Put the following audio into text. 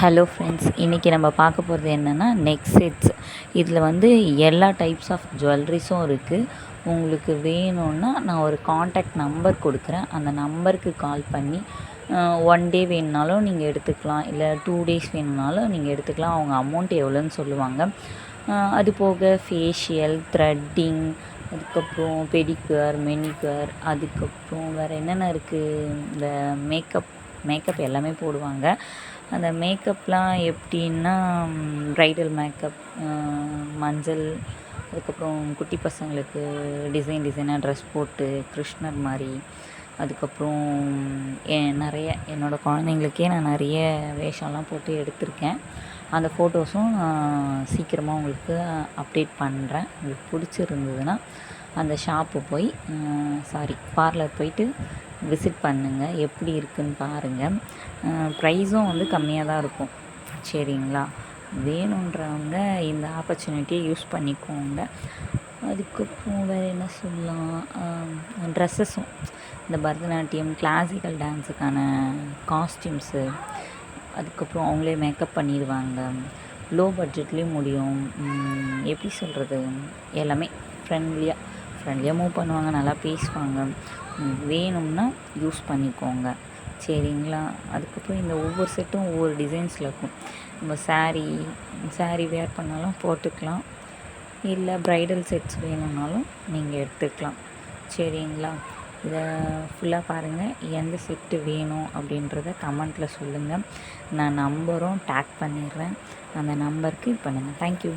Hello friends, இன்றைக்கி நம்ம பார்க்க போகிறது என்னென்னா நெக் செட்ஸ். இதில் வந்து எல்லா டைப்ஸ் ஆஃப் ஜுவல்லரிஸும் இருக்குது. உங்களுக்கு வேணும்னா நான் ஒரு காண்டாக்ட் நம்பர் கொடுக்குறேன். அந்த நம்பருக்கு கால் பண்ணி 1 டே வேணுனாலும் நீங்கள் எடுத்துக்கலாம், இல்லை 2 டேஸ் வேணும்னாலும் நீங்கள் எடுத்துக்கலாம். அவங்க அமௌண்ட் எவ்வளோன்னு சொல்லுவாங்க. அது போக ஃபேஷியல், த்ரெட்டிங், அதுக்கப்புறம் பெடிக்யூர், மெனிக்யூர், அதுக்கப்புறம் வேறு என்னென்ன இருக்குது, இந்த மேக்கப் எல்லாமே போடுவாங்க. அந்த மேக்கப்லாம் எப்படின்னா ப்ரைடல் மேக்கப், மஞ்சள், அதுக்கப்புறம் குட்டி பசங்களுக்கு டிசைனாக ட்ரெஸ் போட்டு கிருஷ்ணர் மாதிரி, அதுக்கப்புறம் என்னோடய குழந்தைங்களுக்கே நான் நிறைய வேஷம்லாம் போட்டு எடுத்திருக்கேன். அந்த ஃபோட்டோஸும் நான் சீக்கிரமாக உங்களுக்கு அப்டேட் பண்ணுறேன். உங்களுக்கு பிடிச்சிருந்ததுன்னா அந்த ஷாப்பு போய் பார்லர் போயிட்டு விசிட் பண்ணுங்கள், எப்படி இருக்குதுன்னு பாருங்கள். ப்ரைஸும் வந்து கம்மியாக தான் இருக்கும். சரிங்களா? வேணுன்றவங்க இந்த ஆப்பர்ச்சுனிட்டியை யூஸ் பண்ணிக்கோங்க. அதுக்கப்புறம் வேறு என்ன சொல்லலாம், ட்ரெஸ்ஸஸும் இந்த பரதநாட்டியம், கிளாசிக்கல் டான்ஸுக்கான காஸ்டியூம்ஸு, அதுக்கப்புறம் அவங்களே மேக்கப் பண்ணிடுவாங்க. லோ பட்ஜெட்லேயும் முடியும். எப்படி சொல்கிறது, எல்லாமே ஃப்ரெண்ட்லியாக மூவ் பண்ணுவாங்க, நல்லா பேசுவாங்க. வேணும்னா யூஸ் பண்ணிக்கோங்க. சரிங்களா? அதுக்கப்புறம் இந்த ஒவ்வொரு செட்டும் ஒவ்வொரு டிசைன்ஸில் இருக்கும். நம்ம சாரீ வேர் பண்ணாலும் போட்டுக்கலாம், இல்லை ப்ரைடல் செட்ஸ் வேணும்னாலும் நீங்கள் எடுத்துக்கலாம். சரிங்களா? இதை ஃபுல்லாக பாருங்கள். எந்த செட்டு வேணும் அப்படின்றத கமெண்ட்டில் சொல்லுங்கள். நான் நம்பரும் டேக் பண்ணிடுறேன். அந்த நம்பருக்கு பண்ணுங்கள். தேங்க்யூ.